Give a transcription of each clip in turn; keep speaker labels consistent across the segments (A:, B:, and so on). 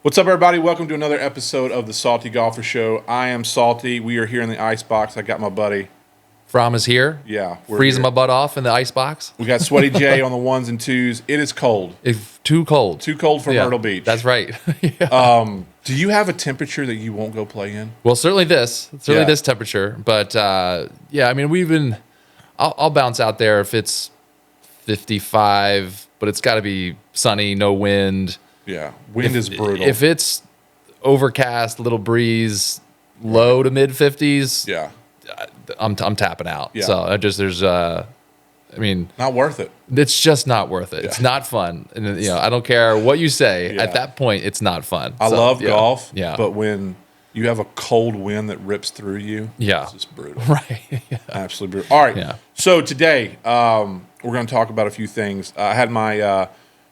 A: What's up, everybody? Welcome to another episode of the Salty Golfer Show. I am Salty. We are here in the ice box. I got my buddy.
B: Fromm is here.
A: Yeah.
B: Freezing my butt off in the ice box.
A: We got Sweaty J on the ones and twos. It is cold.
B: It's too cold.
A: Too cold for Myrtle Beach.
B: That's right. Yeah.
A: Do you have a temperature that you won't go play in?
B: Well, certainly this temperature. But yeah, I mean, I'll bounce out there if it's 55, but it's got to be sunny, no wind.
A: Yeah. Wind is brutal.
B: If it's overcast, little breeze, low to mid 50s,
A: yeah.
B: I'm tapping out.
A: Yeah.
B: So
A: Not worth it.
B: it's just not worth it.
A: Yeah.
B: It's not fun. And I don't care what you say.
A: Yeah.
B: At that point, it's not fun.
A: I love golf,
B: Yeah.
A: but when you have a cold wind that rips through you,
B: Yeah.
A: it's just brutal.
B: Right. Yeah.
A: Absolutely brutal. All right.
B: Yeah.
A: So today, we're going to talk about a few things. I had my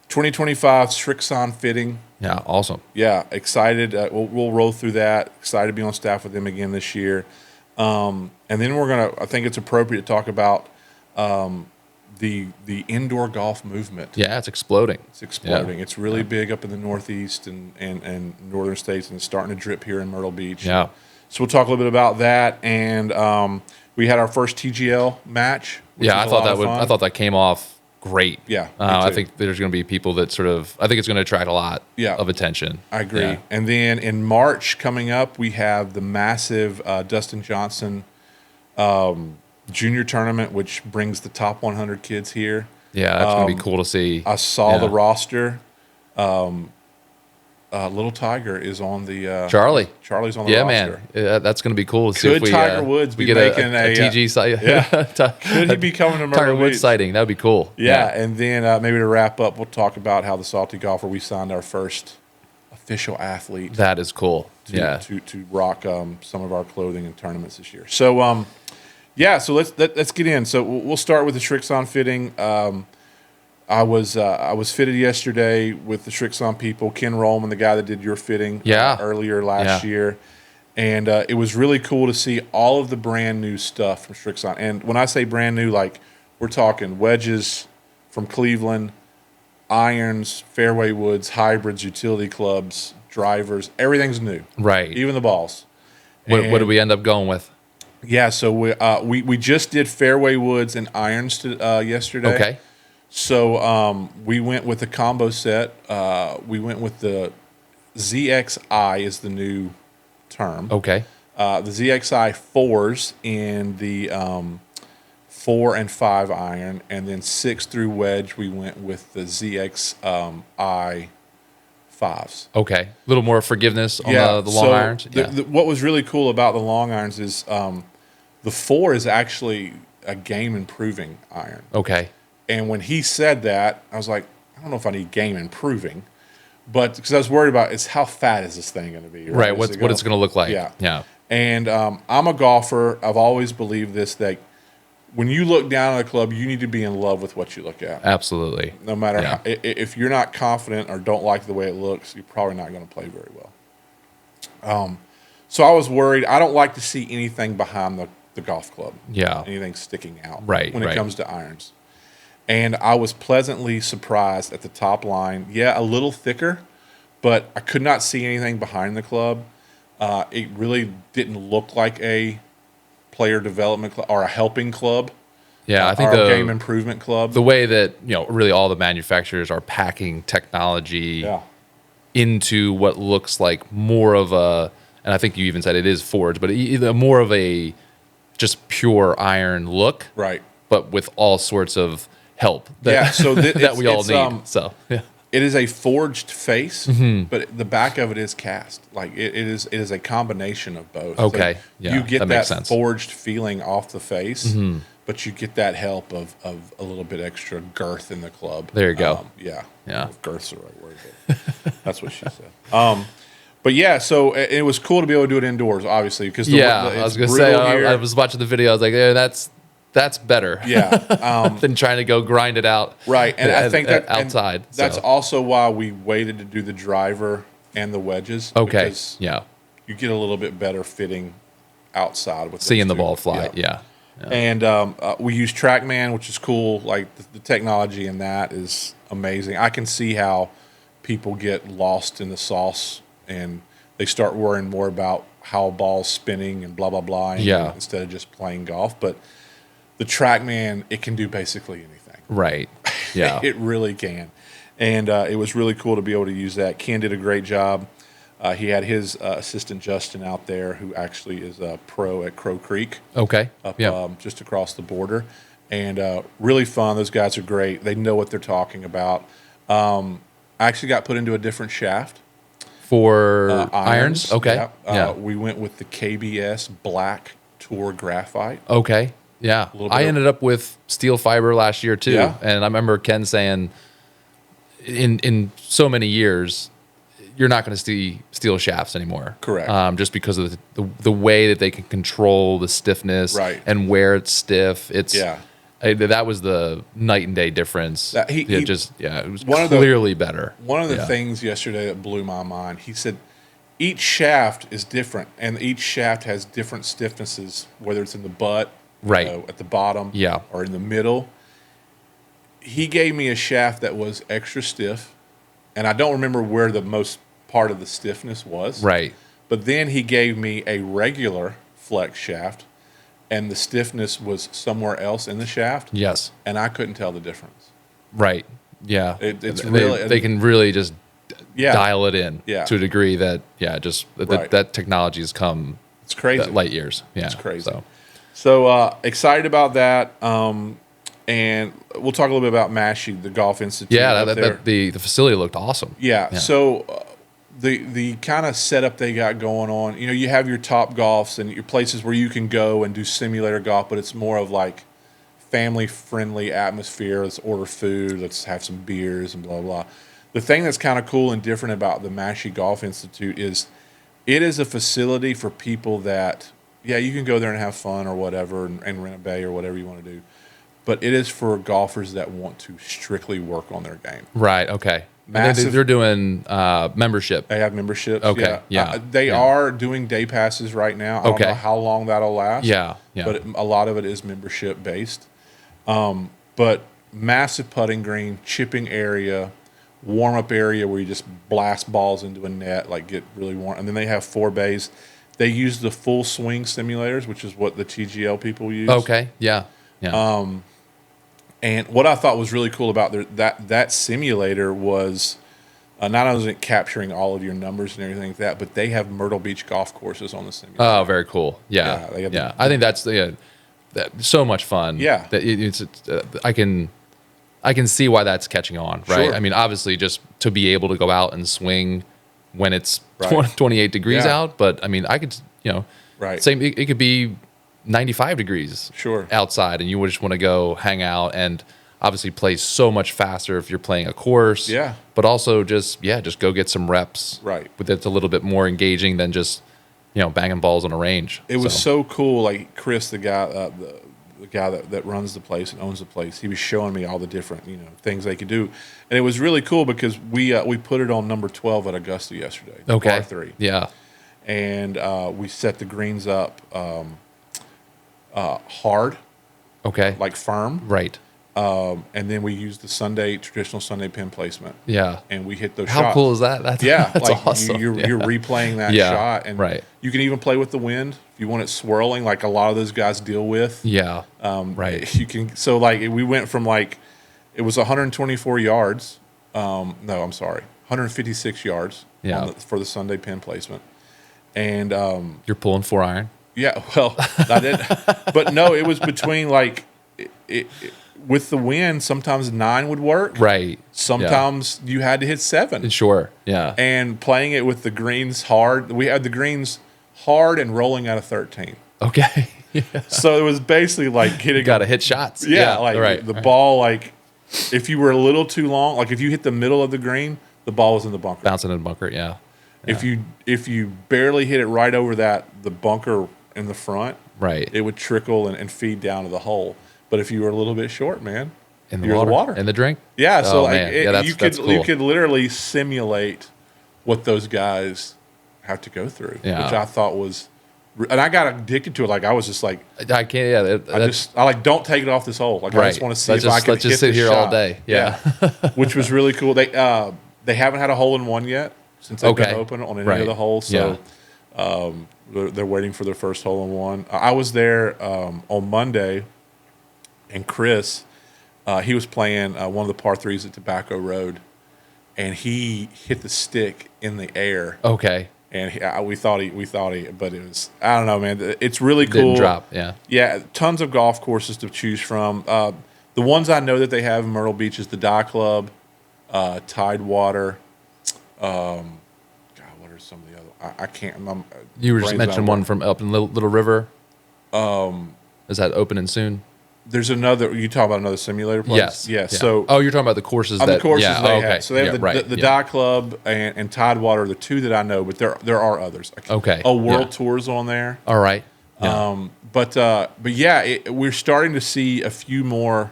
A: 2025 Srixon fitting.
B: Yeah. Awesome.
A: Yeah, excited. We'll roll through that. Excited to be on staff with them again this year. And then I think it's appropriate to talk about the indoor golf movement.
B: Yeah. It's exploding.
A: It's exploding.
B: Yeah.
A: It's really big up in the Northeast and northern states, and it's starting to drip here in Myrtle Beach.
B: Yeah.
A: So we'll talk a little bit about that. And we had our first TGL match. Which
B: Yeah.
A: was a lot of fun.
B: I thought that came off great.
A: Yeah, me
B: I
A: too.
B: think there's going to be people that I think it's going to attract a lot of attention.
A: I agree.
B: Yeah.
A: And then in March coming up, we have the massive Dustin Johnson Jr. tournament, which brings the top 100 kids here.
B: Yeah. That's going to be cool to see.
A: I saw the roster. Little Tiger is on the
B: Charlie.
A: Charlie's on the
B: Yeah,
A: roster.
B: man. Yeah, that's going to be cool to see.
A: Could
B: if we,
A: Tiger Woods
B: we
A: be
B: get
A: making
B: a TG site?
A: Yeah. Could he be coming to Myrtle
B: Tiger Woods
A: Beach?
B: sighting? That would be cool.
A: Yeah, and then maybe to wrap up, we'll talk about how the Salty Golfer, we signed our first official athlete.
B: That is cool.
A: To rock some of our clothing in tournaments this year. So so let's get in. So we'll start with the Srixon fitting. I was fitted yesterday with the Srixon people, Ken Rollman, the guy that did your fitting earlier last year, and it was really cool to see all of the brand new stuff from Srixon. And when I say brand new, like we're talking wedges from Cleveland, irons, fairway woods, hybrids, utility clubs, drivers, everything's new.
B: Right.
A: Even the balls.
B: What did we end up going with?
A: Yeah, so we just did fairway woods and irons yesterday.
B: Okay.
A: So we went with the combo set. We went with the ZXI is the new term.
B: Okay.
A: The ZXI 4s in the 4 and 5 iron, and then 6 through wedge, we went with the ZXI 5s.
B: Okay. A little more forgiveness on the long irons.
A: What was really cool about the long irons is the 4 is actually a game improving iron.
B: Okay.
A: And when he said that, I was like, I don't know if I need game improving, but because I was worried about it's how fat is this thing going to be?
B: Right. What it's going to look like.
A: Yeah.
B: Yeah.
A: And I'm a golfer. I've always believed this, that when you look down at a club, you need to be in love with what you look at.
B: Absolutely.
A: No matter how, if you're not confident or don't like the way it looks, you're probably not going to play very well. So I was worried. I don't like to see anything behind the golf club.
B: Yeah.
A: Anything sticking out.
B: Right.
A: When it comes to irons. And I was pleasantly surprised at the top line. Yeah, a little thicker, but I could not see anything behind the club. It really didn't look like a player development club or a helping club.
B: Yeah, I think
A: or a game improvement club.
B: The way that really all the manufacturers are packing technology into what looks like more of a, and I think you even said it is forged, but either more of a just pure iron look,
A: right?
B: But with all sorts of help that, that we all need.
A: It is a forged face, but the back of it is cast. Like it is a combination of both.
B: Okay,
A: so you get
B: that
A: forged feeling off the face, but you get that help of a little bit extra girth in the club.
B: There you go.
A: Yeah. If girth's the right word, but that's what she said. But yeah, so it was cool to be able to do it indoors, obviously, because
B: I was gonna say I was watching the video. I was like, that's better.
A: Yeah.
B: Than trying to go grind it out.
A: Right. And I think that
B: outside.
A: That's also why we waited to do the driver and the wedges.
B: Okay.
A: Because
B: yeah.
A: You get a little bit better fitting outside with
B: seeing the ball fly. Yeah.
A: And we use TrackMan, which is cool. Like the technology in that is amazing. I can see how people get lost in the sauce and they start worrying more about how a ball's spinning and blah, blah, blah, instead of just playing golf. But the TrackMan, it can do basically anything.
B: Right. Yeah.
A: It really can. And it was really cool to be able to use that. Ken did a great job. He had his assistant Justin out there, who actually is a pro at Crow Creek.
B: Okay.
A: Up just across the border. And really fun. Those guys are great. They know what they're talking about. I actually got put into a different shaft.
B: For irons? Okay.
A: We went with the KBS Black Tour Graphite.
B: Okay. Yeah. I ended up with steel fiber last year too.
A: Yeah.
B: And I remember Ken saying in so many years, you're not going to see steel shafts anymore.
A: Correct.
B: Just because of the way that they can control the stiffness and where it's stiff. That was the night and day difference. It was clearly better.
A: One of the things yesterday that blew my mind, he said each shaft is different, and each shaft has different stiffnesses, whether it's in the butt, at the bottom, or in the middle. He gave me a shaft that was extra stiff, and I don't remember where the most part of the stiffness was.
B: Right.
A: But then he gave me a regular flex shaft, and the stiffness was somewhere else in the shaft.
B: Yes.
A: And I couldn't tell the difference.
B: Right. Yeah.
A: They
B: can really just dial it in to a degree that, that technology has come.
A: It's crazy.
B: Light years. Yeah.
A: It's crazy. So excited about that. And we'll talk a little bit about Massey, the Golf Institute.
B: Yeah, the facility looked awesome.
A: Yeah. So the kind of setup they got going on, you have your Top Golfs and your places where you can go and do simulator golf, but it's more of like family-friendly atmosphere. Let's order food. Let's have some beers and blah, blah. The thing that's kind of cool and different about the Massey Golf Institute is it is a facility for people that, you can go there and have fun or whatever and rent a bay or whatever you want to do. But it is for golfers that want to strictly work on their game.
B: Right, okay. They're doing membership.
A: They have memberships.
B: Okay,
A: they are doing day passes right now. I don't know how long that'll last.
B: Yeah.
A: But a lot of it is membership based. But massive putting green, chipping area, warm-up area where you just blast balls into a net, like get really warm. And then they have 4 bays. They use the full swing simulators, which is what the TGL people use.
B: Okay, yeah.
A: And what I thought was really cool about that simulator was not only is it capturing all of your numbers and everything like that, but they have Myrtle Beach golf courses on the simulator.
B: Oh, very cool. Yeah. I think that's so much fun.
A: Yeah.
B: That I can see why that's catching on, right?
A: Sure.
B: I mean, obviously, just to be able to go out and swing when it's 28 degrees out, but I mean, I could, same. It could be 95 degrees outside, and you would just want to go hang out and obviously play so much faster if you're playing a course.
A: Yeah.
B: But also just go get some reps.
A: Right.
B: But that's a little bit more engaging than just banging balls on a range.
A: It was so cool. Like Chris, the guy, the guy that runs the place and owns the place, he was showing me all the different things they could do, and it was really cool because we put it on number 12 at Augusta yesterday.
B: Okay.
A: Par 3.
B: Yeah.
A: And we set the greens up hard.
B: Okay.
A: Like firm.
B: Right.
A: And then we used the traditional Sunday pin placement.
B: Yeah.
A: And we hit those shots.
B: How cool is that? That's like awesome.
A: You're replaying that shot. And you can even play with the wind if you want it swirling, like a lot of those guys deal with.
B: Yeah.
A: You can. So like we went from it was 124 yards. No, I'm sorry, 156 yards.
B: Yeah.
A: For the Sunday pin placement. And
B: you're pulling 4-iron.
A: Yeah, well, I didn't. But no, it was between with the wind, sometimes 9 would work.
B: Right.
A: Sometimes you had to hit 7.
B: Sure. Yeah.
A: And playing it with the greens hard, we had the greens hard and rolling out of 13.
B: Okay.
A: So it was basically like hitting.
B: Got to hit shots.
A: Yeah, the ball, if you were a little too long, if you hit the middle of the green, the ball was in the bunker.
B: Bouncing in the bunker, yeah.
A: If you barely hit it right over the bunker in the front,
B: right,
A: it would trickle and feed down to the hole. But if you were a little bit short, man,
B: in the water, in the drink,
A: you could literally simulate what those guys have to go through, which I thought was, and I got addicted to it. I was just like,
B: I can't.
A: I don't take it off this hole. I just want to see if I can.
B: Let's just sit here all day. Yeah.
A: Which was really cool. They haven't had a hole-in-one yet since they've been open on any of the holes. So they're waiting for their first hole-in-one. I was there on Monday, and Chris, he was playing one of the par threes at Tobacco Road, and he hit the stick in the air.
B: Okay.
A: And we thought he, but it was, I don't know, man. It's really cool.
B: Didn't drop, yeah.
A: Yeah, tons of golf courses to choose from. The ones I know that they have in Myrtle Beach is the Dye Club, Tidewater. God, what are some of the other? I can't.
B: You were just mentioning one from up in Little River. Is that opening soon?
A: There's another. You talk about another simulator place?
B: Yes.
A: Yeah.
B: Yeah.
A: So,
B: you're talking about the courses
A: the courses they
B: okay.
A: have. So they have the Dye Club and Tidewater are the two that I know, but there are others.
B: Okay.
A: Oh, World Tour's on there.
B: All right. Yeah.
A: But yeah, we're starting to see a few more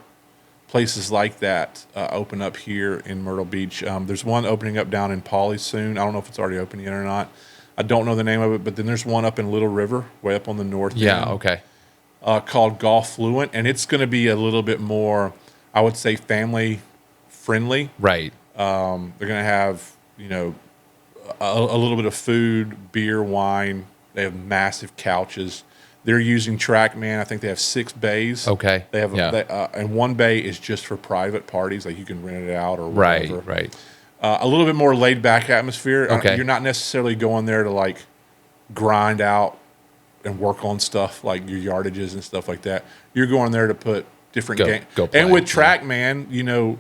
A: places like that open up here in Myrtle Beach. There's one opening up down in Pauley soon. I don't know if it's already open yet or not. I don't know the name of it, but then there's one up in Little River, way up on the north end.
B: Yeah. Okay.
A: Called Golf Fluent, and it's going to be a little bit more, I would say, family friendly.
B: Right.
A: They're going to have, a little bit of food, beer, wine. They have massive couches. They're using TrackMan. I think they have 6 bays.
B: Okay.
A: They have, and one bay is just for private parties, like you can rent it out or whatever.
B: Right.
A: A little bit more laid back atmosphere.
B: Okay.
A: You're not necessarily going there to like grind out and work on stuff like your yardages and stuff like that. You're going there to put different games. And with TrackMan,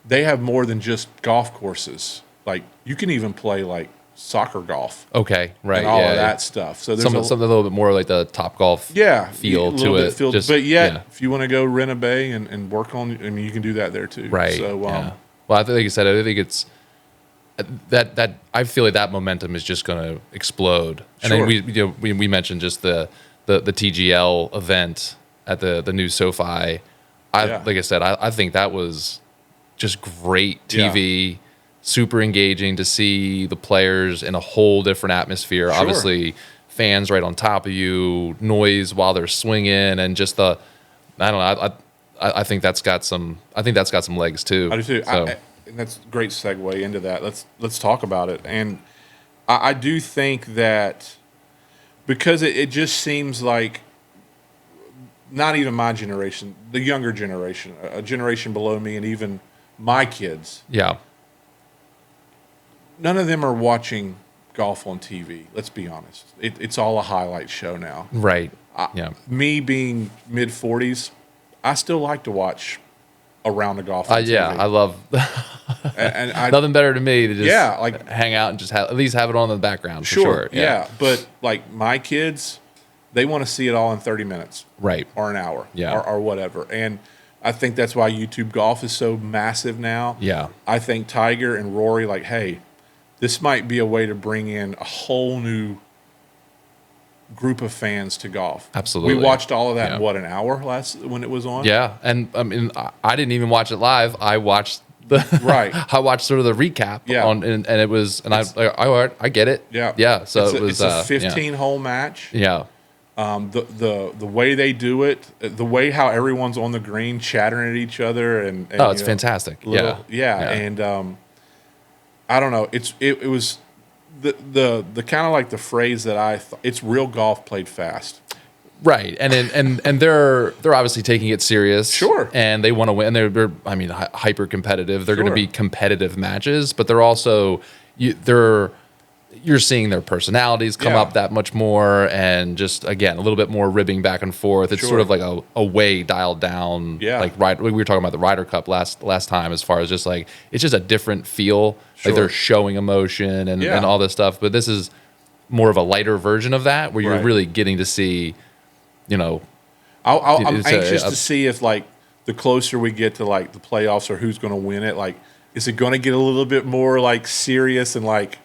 A: they have more than just golf courses. Like you can even play like soccer golf.
B: Okay, right.
A: And all of that stuff. So there's
B: something a little bit more like the Top Golf feel to it.
A: But if you want to go rent a bay and work on, you can do that there too.
B: Right.
A: So,
B: well, I think, like you said, I think it's that I feel like that momentum is just going to explode. And then we mentioned just the TGL event at the new SoFi. Like I said, I think that was just great TV, super engaging to see the players in a whole different atmosphere. Sure. Obviously, fans right on top of you, noise while they're swinging, and just I don't know. I think that's got some. I think that's got some legs too.
A: I do too.
B: So.
A: And that's a great segue into that. Let's talk about it. And I do think that because it just seems like not even my generation, the younger generation, a generation below me, and even my kids.
B: Yeah.
A: None of them are watching golf on TV. Let's be honest. It's all a highlight show now.
B: Right.
A: Me being mid-40s, I still like to watch a round of golf on TV.
B: Yeah, I love and nothing better to me to just hang out and just at least have it on in the background.
A: Sure.
B: For sure.
A: Yeah. But like my kids, they want to see it all in 30 minutes.
B: Right.
A: Or an hour.
B: Yeah.
A: Or whatever. And I think that's why YouTube golf is so massive now.
B: Yeah.
A: I think Tiger and Rory, like, hey, this might be a way to bring in a whole new group of fans to golf.
B: Absolutely.
A: We watched all of that in an hour when it was on.
B: Yeah, and I mean, I didn't even watch it live. I watched I watched sort of the recap.
A: Yeah.
B: And it was, and I get it.
A: Yeah.
B: Yeah. So it was
A: a 15-hole match.
B: Yeah.
A: The way they do it, the way how everyone's on the green chattering at each other, and
B: it's fantastic.
A: Yeah. And I don't know. It was. The kind of like the phrase that it's real golf played fast.
B: Right. And they're obviously taking it serious.
A: Sure.
B: And they want to win. They're hyper competitive. They're going to be competitive matches, but they're also you're seeing their personalities come up that much more, and just again a little bit more ribbing back and forth. It's sort of like a way dialed down.
A: Yeah.
B: Like we were talking about the Ryder Cup last time, as far as just like it's just a different feel. Like they're showing emotion and all this stuff, but this is more of a lighter version of that, where you're really getting to see, I'm
A: anxious to see if like the closer we get to like the playoffs or who's going to win it, like is it going to get a little bit more like serious and like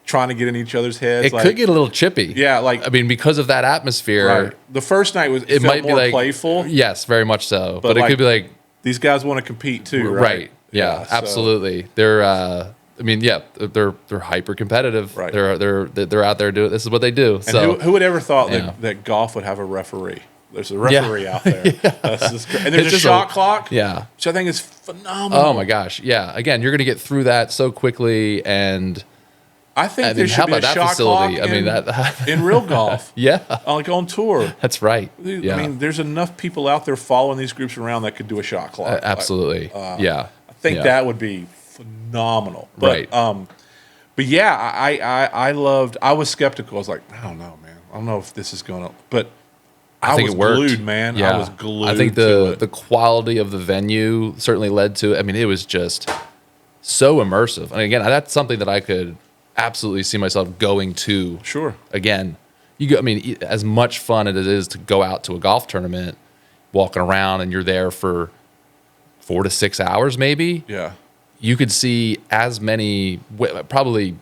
A: trying to get in each other's heads?
B: It could get a little chippy.
A: Yeah, like
B: I mean, because of that atmosphere.
A: Right. The first night it
B: might
A: felt
B: be
A: more
B: like
A: playful.
B: Yes, very much so. But it
A: like,
B: could be like
A: these guys want to compete too, right?
B: Yeah, absolutely. They're they're hyper competitive.
A: Right.
B: They're out there doing this is what they do.
A: And
B: so
A: who would ever thought that golf would have a referee? There's a referee out there. That's just and there's
B: It's
A: a
B: just
A: shot clock.
B: Yeah.
A: Which I think is phenomenal.
B: Oh my gosh. Yeah. Again, you're going to get through that so quickly, and
A: I think
B: I
A: there
B: mean, how
A: should be a
B: about that
A: shot
B: facility?
A: clock
B: I mean,
A: in real golf.
B: Yeah.
A: Like on tour.
B: That's right. Yeah.
A: I mean, there's enough people out there following these groups around that could do a shot clock.
B: Absolutely. Yeah.
A: I think
B: Yeah.
A: that would be phenomenal. But,
B: Right.
A: But yeah, I loved. I was skeptical. I was like, I don't know, man. I don't know if this is going to. But I
B: think
A: was
B: it worked.
A: glued, man.
B: Yeah.
A: I was glued.
B: I think
A: to
B: the
A: it.
B: quality of the venue certainly led to it. I mean, it was just so immersive. And again, that's something that I could absolutely see myself going to.
A: Sure.
B: Again, I mean, as much fun as it is to go out to a golf tournament, walking around, and you're there for 4 to 6 hours, maybe.
A: Yeah.
B: You could see as many, probably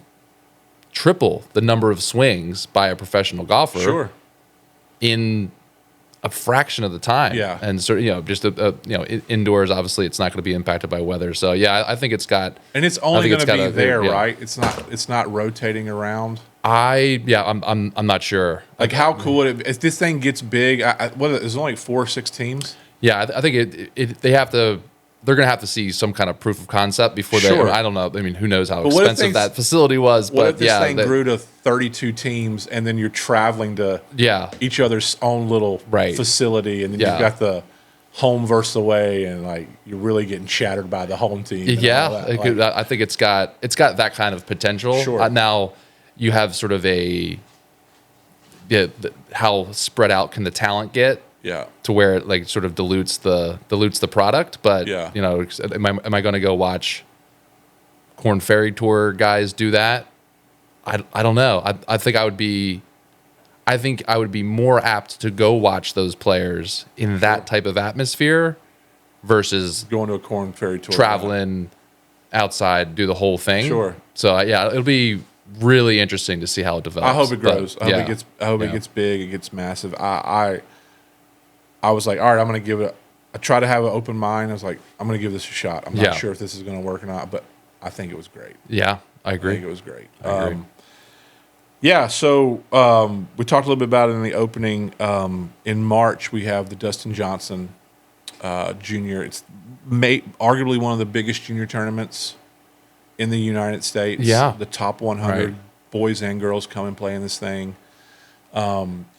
B: triple the number of swings by a professional golfer.
A: Sure.
B: In a fraction of the time.
A: Yeah.
B: And so, just indoors, obviously it's not going to be impacted by weather. So yeah, I think it's got,
A: And it's only going to be there,
B: yeah.
A: right? It's not rotating around.
B: I'm not sure.
A: Like how cool would it? If this thing gets big, there's only like 4 or 6 teams.
B: Yeah. I think they're going to have to see some kind of proof of concept before
A: Sure.
B: I don't know. I mean, who knows how
A: But what if
B: expensive
A: things-
B: that facility was,
A: What
B: but
A: if this
B: yeah.
A: thing grew to 32 teams and then you're traveling to
B: Yeah.
A: each other's own little
B: Right.
A: facility, and then
B: Yeah.
A: you've got the home versus away, and like you're really getting shattered by the home team. and all
B: Yeah,
A: that.
B: it could, I think it's got that kind of potential.
A: Sure.
B: Now you have sort of how spread out can the talent get
A: Yeah.
B: to where it like sort of dilutes the product. But
A: Yeah.
B: am I going to go watch Corn Ferry Tour guys do that? I don't know. I think I would be more apt to go watch those players in that type of atmosphere versus
A: Going to a Corn Ferry Tour.
B: traveling outside, do the whole thing.
A: Sure.
B: So yeah, it'll be really interesting to see how it develops.
A: I hope it grows.
B: But,
A: I hope
B: yeah.
A: it gets. I hope
B: Yeah.
A: it gets big. It gets massive. I was like, all right, I'm going to give it. I try to have an open mind. I was like, I'm going to give this a shot. I'm not
B: Yeah.
A: sure if this is going to work or not, but I think it was great.
B: Yeah, I
A: I
B: agree.
A: think it was great.
B: I agree.
A: Yeah, so we talked a little bit about it in the opening. In March, we have the Dustin Johnson Jr. It's arguably one of the biggest junior tournaments in the United States.
B: Yeah.
A: The top 100
B: Right.
A: boys and girls come and play in this thing.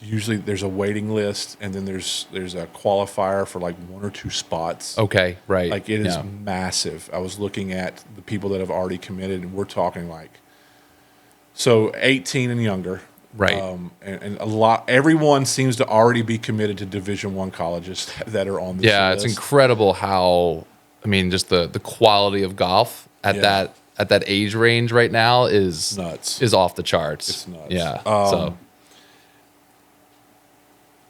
A: Usually there's a waiting list, and then there's a qualifier for like 1 or 2 spots.
B: Okay, right.
A: Like it is
B: Yeah.
A: massive. I was looking at the people that have already committed, and we're talking like 18 and younger,
B: Right.
A: And everyone seems to already be committed to Division I colleges that are on this
B: Yeah,
A: list.
B: it's incredible how just the quality of golf at
A: Yeah.
B: that age range right now is
A: Nuts.
B: is off the charts.
A: It's nuts.
B: Yeah.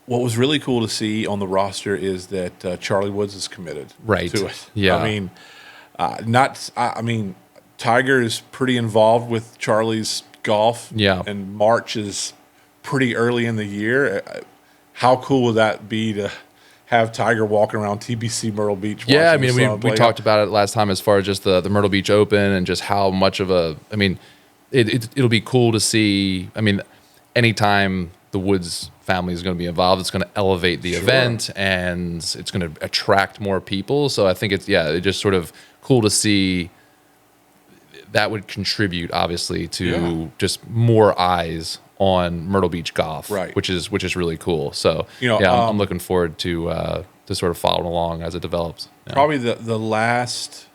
A: What was really cool to see on the roster is that Charlie Woods is committed
B: Right.
A: to it.
B: Yeah.
A: I mean, Tiger is pretty involved with Charlie's golf.
B: Yeah.
A: And March is pretty early in the year. How cool would that be to have Tiger walking around TBC Myrtle Beach?
B: Yeah,
A: watching the
B: we
A: sun play?
B: talked about it last time as far as just the Myrtle Beach Open and just how much of it'll be cool to see. I mean, anytime the Woods family is going to be involved, it's going to elevate the event and it's going to attract more people. So I think it's just sort of cool to see. That would contribute obviously to just more eyes on Myrtle Beach golf,
A: Right.
B: which is really cool. So I'm looking forward to sort of following along as it develops. Yeah.
A: Probably the last.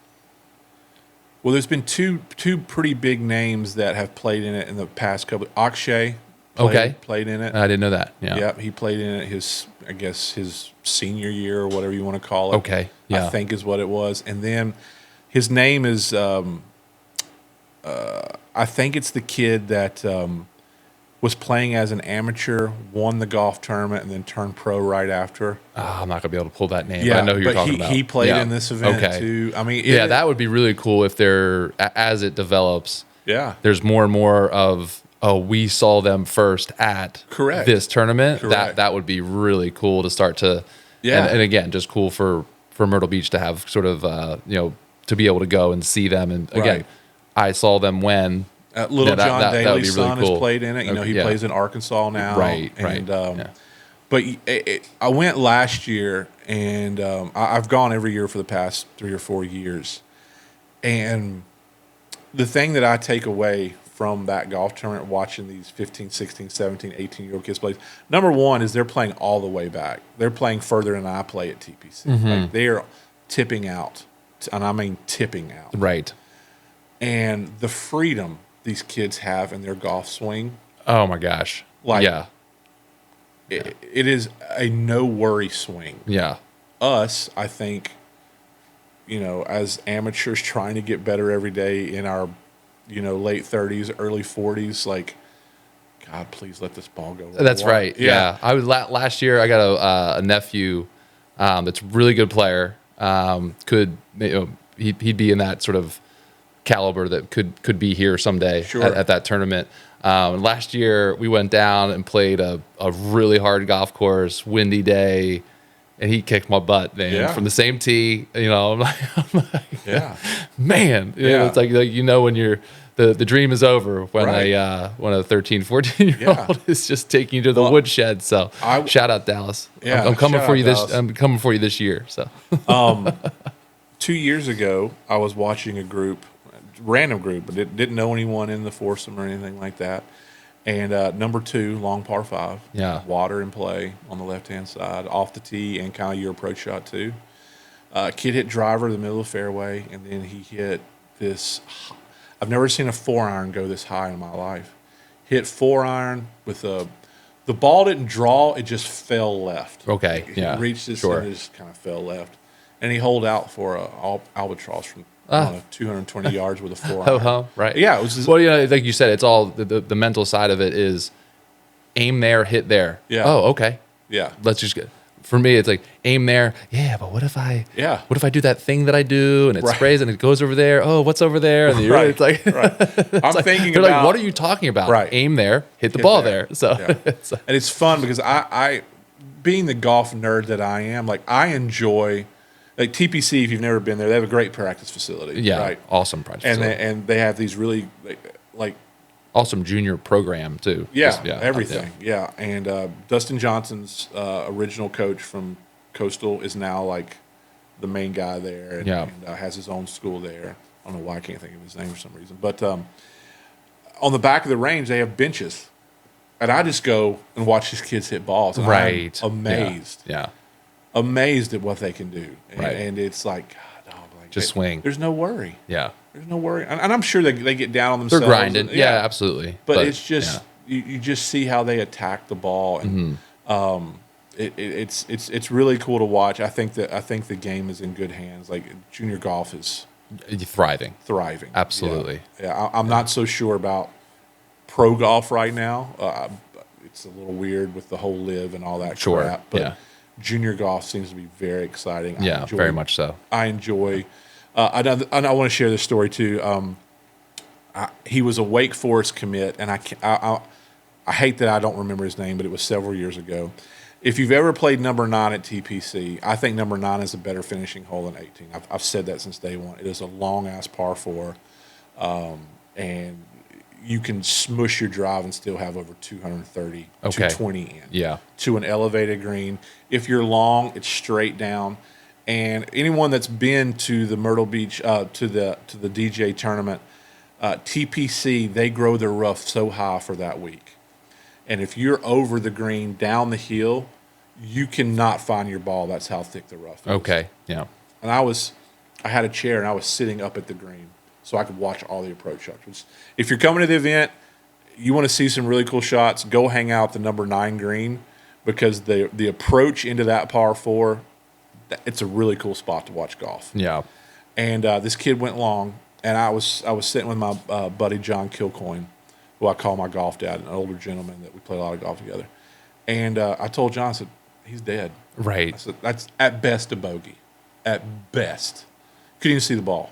A: Well, there's been two pretty big names that have played in it in the past couple. Akshay played in it.
B: I didn't know that. Yeah.
A: Yep, he played in it his senior year or whatever you want to call it.
B: Okay. Yeah.
A: I think is what it was. And then his name is I think it's the kid that was playing as an amateur, won the golf tournament, and then turned pro right after.
B: I'm not gonna be able to pull that name. But I know who you're talking about.
A: He played
B: Yeah.
A: in this event too. I mean,
B: that would be really cool if as it develops.
A: Yeah.
B: There's more and more of we saw them first at
A: Correct.
B: this tournament.
A: Correct.
B: That would be really cool to start to.
A: Yeah.
B: And again, just cool for Myrtle Beach to have sort of to be able to go and see them. And again,
A: Right.
B: I saw them when.
A: Little
B: that
A: John
B: would be
A: Daly's
B: really
A: son
B: cool.
A: has played in it. He
B: Yeah.
A: plays in Arkansas now.
B: Right.
A: And
B: Yeah.
A: But I went last year, and I've gone every year for the past 3 or 4 years. And the thing that I take away from that golf tournament, watching these 15, 16, 17, 18-year-old kids play, number one is they're playing all the way back. They're playing further than I play at TPC. Like, they are tipping out, and I mean tipping out.
B: Right.
A: And the freedom these kids have in their golf swing.
B: Oh, my gosh.
A: Like,
B: yeah.
A: It is a no-worry swing.
B: Yeah.
A: Us, I think, as amateurs trying to get better every day in our, late 30s, early 40s, like, God, please let this ball go.
B: That's right. Yeah. I was last year. I got a nephew that's a really good player. He'd be in that sort of caliber that could be here someday at that tournament. Last year we went down and played a really hard golf course, windy day, and he kicked my butt, man, from the same tee. I'm like
A: Yeah,
B: man, it's like when you're the dream is over when a 13, 14-year-old is just taking you to the woodshed. So shout out Dallas.
A: Yeah,
B: I'm coming for you
A: Dallas.
B: I'm coming for you this year. So
A: 2 years ago, I was watching a random group, but didn't know anyone in the foursome or anything like that. And number 2, long par 5.
B: Yeah.
A: Water in play on the left-hand side, off the tee, and kind of your approach shot too. Kid hit driver to the middle of the fairway, and then he hit this. I've never seen a 4-iron go this high in my life. Hit 4-iron with the ball didn't draw, it just fell left.
B: Okay,
A: It reached this and it just kind of fell left. And he holed out for a albatross from 220 yards with a 4-iron.
B: Right.
A: Yeah, it was just,
B: well, like you said, it's all the mental side of it is aim there, hit there.
A: Yeah.
B: Oh, okay.
A: Yeah.
B: Let's just get. For me, it's like aim there. Yeah, but what if I do that thing that I do and it sprays and it goes over there? Oh, what's over there? And it's like,
A: I'm thinking
B: they're
A: about.
B: like, what are you talking about?
A: Right.
B: Aim there, hit the ball there. So,
A: and it's fun because I, being the golf nerd that I am, like I enjoy. Like TPC, if you've never been there, they have a great practice facility.
B: Yeah,
A: right?
B: Awesome practice facility.
A: And they have these really like
B: awesome junior program too.
A: Yeah, everything. Yeah, and Dustin Johnson's original coach from Coastal is now like the main guy there, and has his own school there. I don't know why I can't think of his name for some reason, but on the back of the range they have benches, and I just go and watch these kids hit balls. And I'm amazed.
B: Yeah.
A: Amazed at what they can do, and it's like, God,
B: just swing.
A: There's no worry.
B: Yeah,
A: there's no worry, and I'm sure they get down on themselves.
B: They're grinding. Yeah, absolutely.
A: But it's just you just see how they attack the ball, and it's really cool to watch. I think the game is in good hands. Like junior golf is
B: thriving.
A: Absolutely. Yeah, I'm not so sure about pro golf right now. It's a little weird with the whole live and all that crap, but. Junior golf seems to be very exciting.
B: Very much so.
A: I enjoy. I want to share this story too. He was a Wake Forest commit, and I hate that I don't remember his name, but it was several years ago. If you've ever played number 9 at TPC, I think number 9 is a better finishing hole than 18. I've said that since day one. It is a long ass par 4, and you can smush your drive and still have over 230, 220 in.
B: Yeah.
A: To an elevated green. If you're long, it's straight down. And anyone that's been to the Myrtle Beach, to the DJ tournament, TPC, they grow their rough so high for that week. And if you're over the green, down the hill, you cannot find your ball. That's how thick the rough is.
B: Okay, yeah.
A: And I had a chair, and I was sitting up at the green, so I could watch all the approach shots. If you're coming to the event, you want to see some really cool shots, go hang out the number 9 green, because the approach into that par 4, it's a really cool spot to watch golf.
B: Yeah.
A: And this kid went long, and I was sitting with my buddy John Kilcoyne, who I call my golf dad, an older gentleman that we play a lot of golf together. And I told John, I said, he's dead.
B: Right.
A: I said, that's at best a bogey. At best. Couldn't even see the ball.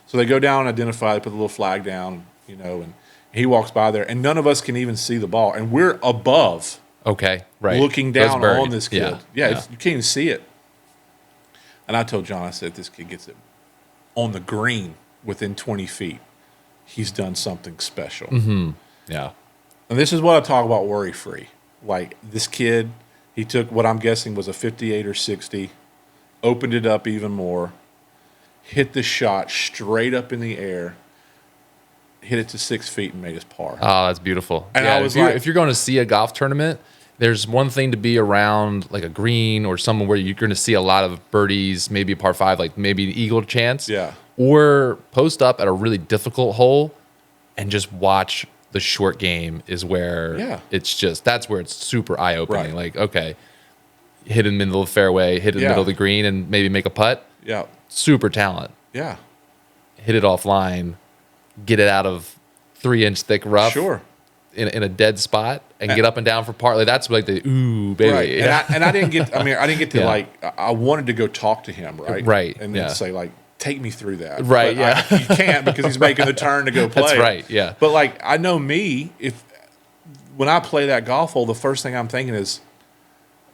A: So they go down and identify, they put the little flag down, and he walks by there, and none of us can even see the ball. And we're above.
B: Okay, right.
A: Looking down on this kid.
B: Yeah.
A: You can't even see it. And I told John, I said, if this kid gets it on the green within 20 feet, he's done something special.
B: Mm-hmm. Yeah.
A: And this is what I talk about worry-free. Like, this kid He took what I'm guessing was a 58 or 60, opened it up even more, hit the shot straight up in the air, hit it to 6 feet, and made his par.
B: Oh, that's beautiful.
A: And
B: yeah,
A: I was
B: if you're going to see a golf tournament, there's one thing to be around like a green or somewhere where you're going to see a lot of birdies, maybe a par 5, like maybe an eagle chance.
A: Yeah.
B: Or post up at a really difficult hole and just watch the short game is where that's where it's super eye opening.
A: Right.
B: Like, okay, hit in the middle of the fairway, hit in the middle of the green, and maybe make a putt.
A: Yeah.
B: Super talent.
A: Yeah.
B: Hit it offline, get it out of 3-inch thick rough.
A: Sure.
B: In a dead spot and get up and down for par. Like that's like the ooh baby.
A: Right.
B: Yeah.
A: And I didn't get. I mean, I didn't get to I wanted to go talk to him. Right.
B: Right.
A: And then say like, take me through that.
B: Right.
A: But you can't because he's making the turn to go play.
B: That's right. Yeah.
A: But like I know me, if when I play that golf hole, the first thing I'm thinking is,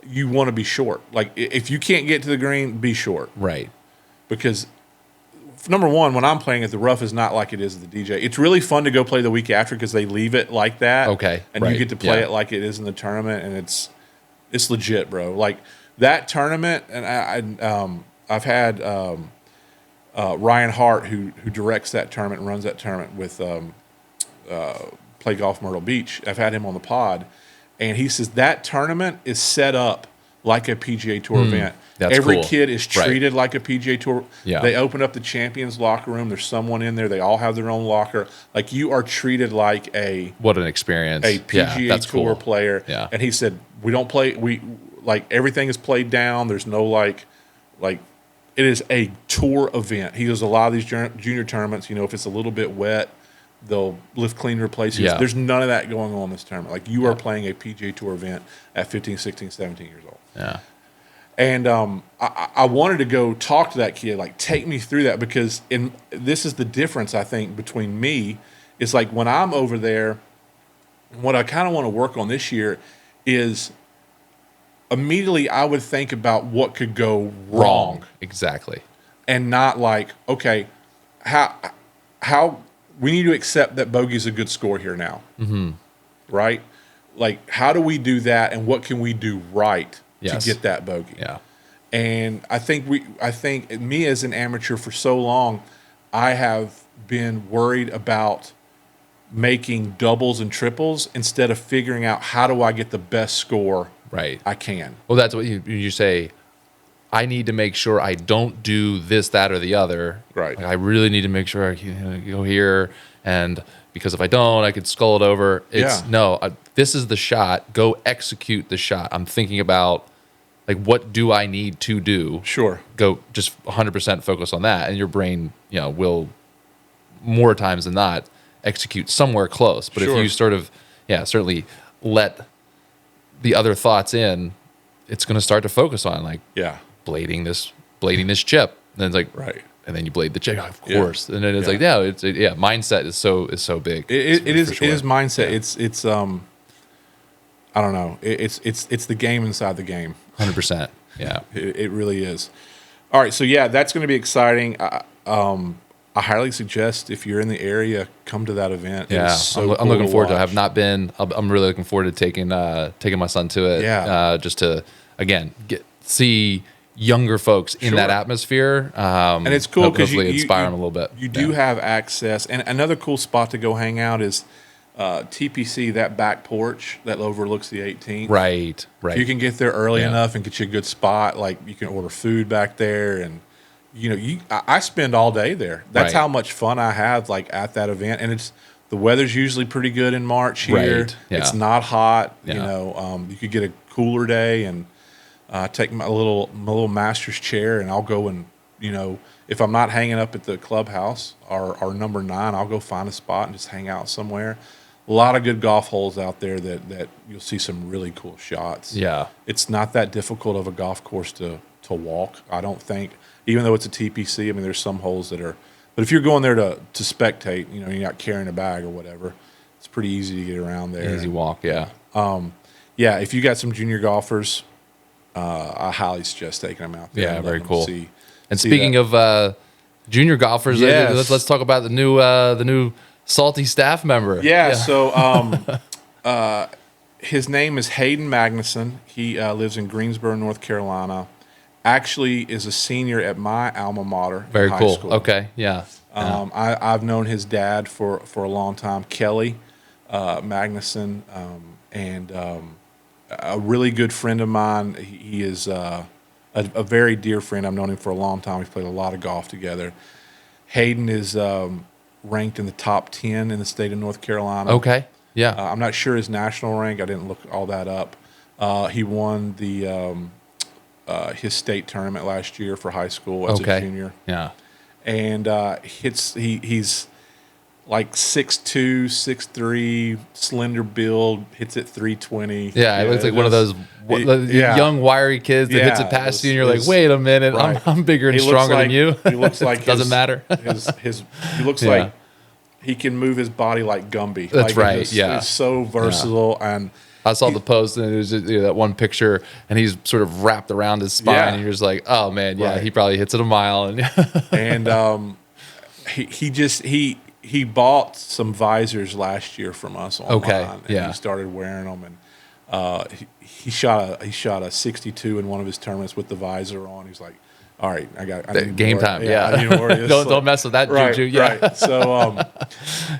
A: you want to be short. Like if you can't get to the green, be short.
B: Right.
A: Because number one, when I'm playing it, the rough is not like it is at the DJ. It's really fun to go play the week after because they leave it like that.
B: Okay.
A: And you get to play it like it is in the tournament, and it's legit, bro. Like that tournament, and I've had Ryan Hart, who directs that tournament and runs that tournament with Play Golf Myrtle Beach. I've had him on the pod, and he says that tournament is set up like a PGA Tour event. Every
B: cool.
A: kid is treated like a PGA Tour.
B: Yeah.
A: They open up the champions locker room. There's someone in there. They all have their own locker. Like you are treated like
B: what an experience.
A: A PGA Tour player.
B: Yeah.
A: And he said, we don't play. We like everything is played down. There's no like it is a tour event. He does a lot of these junior tournaments. You know, if it's a little bit wet, they'll lift, clean, replace.
B: Yeah.
A: There's none of that going on in this tournament. Like you are playing a PGA Tour event at 15, 16, 17 years old.
B: Yeah.
A: And I wanted to go talk to that kid, like take me through that, because this is the difference, I think, between me. Is like when I'm over there, what I kind of want to work on this year is immediately I would think about what could go wrong.
B: Exactly.
A: And not like, okay, how we need to accept that bogey's a good score here now. Mm-hmm. Right? Like, how do we do that, and what can we do right to get that bogey?
B: Yeah.
A: And I think me as an amateur for so long, I have been worried about making doubles and triples instead of figuring out how do I get the best score I can.
B: Well, that's what you say. I need to make sure I don't do this, that, or the other.
A: Right.
B: Like I really need to make sure I can go here, and because if I don't, I could skull it over. This is the shot. Go execute the shot. I'm thinking about like what do I need to do?
A: Sure.
B: Go just 100% focus on that, and your brain, will more times than not execute somewhere close. But if you sort of, certainly let the other thoughts in, it's going to start to focus on like blading this chip. And then it's like and then you blade the chip, of course. And then it's like mindset is so big.
A: It is mindset. It's I don't know. It's the game inside the game.
B: 100%. Yeah.
A: It really is. All right, so that's going to be exciting. I highly suggest if you're in the area, come to that event.
B: Yeah, I'm looking forward to it. I have not been. I'm really looking forward to taking my son to it.
A: Yeah.
B: Just to again see younger folks in that atmosphere.
A: And it's cool because
B: hopefully inspire them a little bit.
A: You do have access, and another cool spot to go hang out is TPC. That back porch that overlooks the 18th.
B: Right.
A: If you can get there early enough and get you a good spot, like you can order food back there, and I spend all day there. That's how much fun I have like at that event, and the weather's usually pretty good in March here.
B: Right. Yeah.
A: It's not hot.
B: Yeah.
A: You could get a cooler day and take my little master's chair, and I'll go and if I'm not hanging up at the clubhouse or number 9, I'll go find a spot and just hang out somewhere. A lot of good golf holes out there that you'll see some really cool shots.
B: Yeah.
A: It's not that difficult of a golf course to walk, I don't think. Even though it's a TPC, I mean, there's some holes that are. But if you're going there to spectate, you're not carrying a bag or whatever, it's pretty easy to get around there.
B: Easy walk, yeah.
A: If you got some junior golfers, I highly suggest taking them out there.
B: Yeah, very cool.
A: See
B: speaking of junior golfers, let's talk about the new salty staff member.
A: Yeah. So His name is Hayden Magnuson. He lives in Greensboro, North Carolina. Actually, is a senior at my alma mater.
B: Very
A: high
B: cool.
A: School.
B: Okay, yeah.
A: I've known his dad for a long time, Kelly Magnuson, and a really good friend of mine. He is a very dear friend. I've known him for a long time. We've played a lot of golf together. Hayden is ranked in the top 10 in the state of North Carolina.
B: Okay, yeah.
A: I'm not sure his national rank. I didn't look all that up. He won his state tournament last year for high school as a junior.
B: Yeah.
A: And he's like 6'2", 6'3", slender build, hits it 320.
B: Yeah, it looks like one of those young, wiry kids that hits it past you, and you're like, wait a minute, right. I'm bigger and stronger than you.
A: He looks like
B: doesn't matter.
A: He looks like he can move his body like Gumby.
B: That's
A: like
B: right.
A: He's so versatile and.
B: I saw the post, and it was just, that one picture, and he's sort of wrapped around his spine, and you're just like, oh man, he probably hits it a mile. And
A: he bought some visors last year from us online.
B: Okay,
A: and he started wearing them, and he shot a 62 in one of his tournaments with the visor on. He's like, all right, I need
B: game
A: more.
B: time. Yeah,
A: I need more of this.
B: don't mess with that juju. Yeah.
A: Right.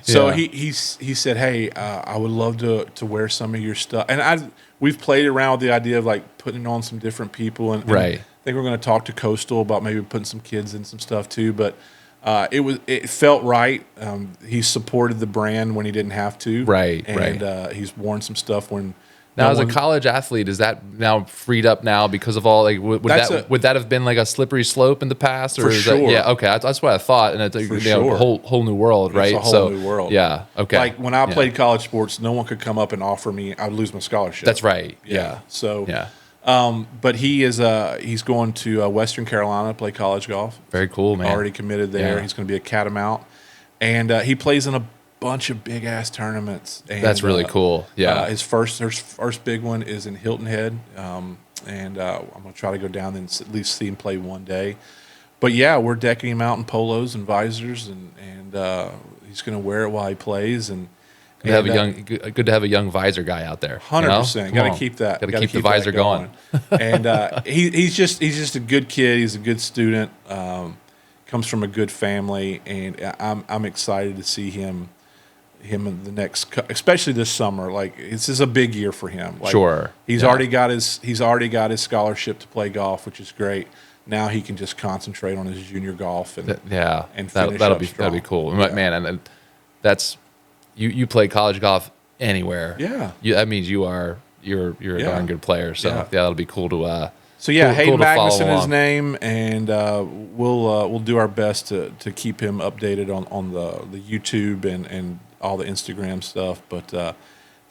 A: So he said, hey, I would love to wear some of your stuff. And we've played around with the idea of like putting on some different people. And I think we're going to talk to Coastal about maybe putting some kids in some stuff too. But it felt right. He supported the brand when he didn't have to.
B: Right.
A: And he's worn some stuff when.
B: Now, as a college athlete, is that now freed up now because of all like would that have been like a slippery slope in the past? Or
A: for
B: is
A: sure.
B: That, yeah, okay, that's what I thought, and it's a whole new world, right?
A: It's a whole new world.
B: Yeah, okay.
A: Like when I played college sports, no one could come up and offer me. I'd lose my scholarship.
B: That's right. Yeah.
A: So but he's going to Western Carolina to play college golf.
B: Very cool, man.
A: Already committed there.
B: Yeah.
A: He's going to be a catamount, and he plays in a bunch of big ass tournaments. And,
B: that's really cool. Yeah,
A: his first big one is in Hilton Head, and I'm gonna try to go down and at least see him play one day. But yeah, we're decking him out in polos and visors, and he's gonna wear it while he plays. And
B: good to have a young visor guy out there.
A: 100%. Got to keep that.
B: Got to keep the visor going.
A: And he's just a good kid. He's a good student. Comes from a good family, and I'm excited to see him in the next, especially this summer. Like this is a big year for him. Like,
B: sure,
A: he's already got his scholarship to play golf, which is great. Now he can just concentrate on his junior golf and
B: that'll be cool, man. And that's you play college golf anywhere.
A: Yeah,
B: that means you're a darn good player. So that'll be cool to.
A: So Hayden Magnuson is his name, and we'll do our best to keep him updated on the YouTube and all the Instagram stuff. But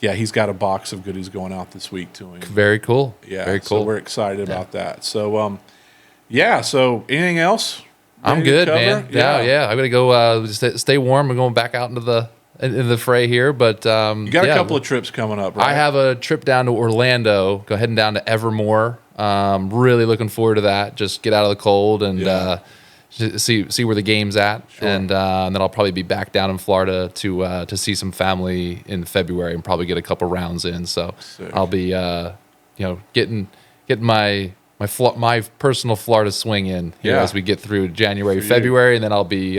A: he's got a box of goodies going out this week to him.
B: Very cool.
A: Yeah,
B: very cool.
A: So we're excited about that. So So anything else?
B: I'm good, man. Yeah. I'm gonna go stay warm. We're going back out into the fray here, but
A: you got a couple of trips coming up, right?
B: I have a trip down to Orlando. Heading down to Evermore. Really looking forward to that. Just get out of the cold and see where the game's at, and then I'll probably be back down in Florida to see some family in February and probably get a couple rounds in. So I'll be getting my personal Florida swing in here as we get through January, February, and then I'll be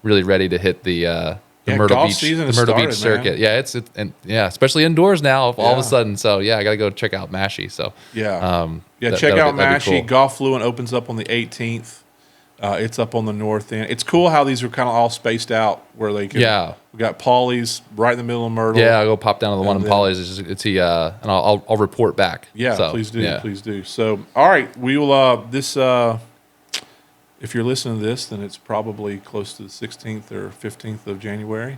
B: really ready to hit the Myrtle Beach circuit. Man. Especially indoors now all of a sudden. So I got to go check out Mashie. So
A: check out Mashie. Cool. Golf Fluent opens up on the 18th. It's up on the north end. It's cool how these are kind of all spaced out where they can. Yeah. We got Paulie's right in the middle of Myrtle.
B: Yeah, I'll go pop down to the one in Paulie's. And I'll report back.
A: Yeah, so, please do. Please do. So, all right, we will. If you're listening to this, then it's probably close to the 16th or 15th of January,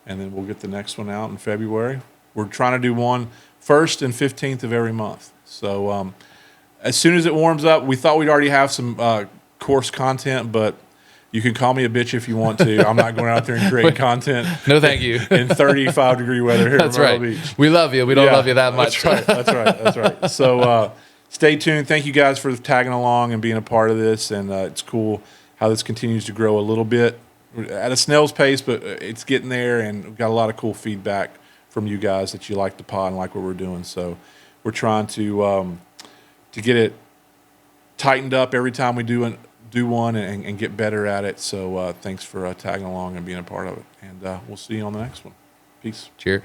A: and then we'll get the next one out in February. We're trying to do one 1st and 15th of every month. So as soon as it warms up, we thought we'd already have some course content, but you can call me a bitch if you want to. I'm not going out there and create content.
B: No, thank you.
A: In 35-degree weather here in Myrtle Beach.
B: We love you. We don't love you that much.
A: That's right. So stay tuned. Thank you guys for tagging along and being a part of this. And it's cool how this continues to grow a little bit at a snail's pace, but it's getting there, and we've got a lot of cool feedback from you guys that you like the pod and like what we're doing. So we're trying to get it tightened up every time we do one and get better at it. So thanks for tagging along and being a part of it. And we'll see you on the next one. Peace.
B: Cheers.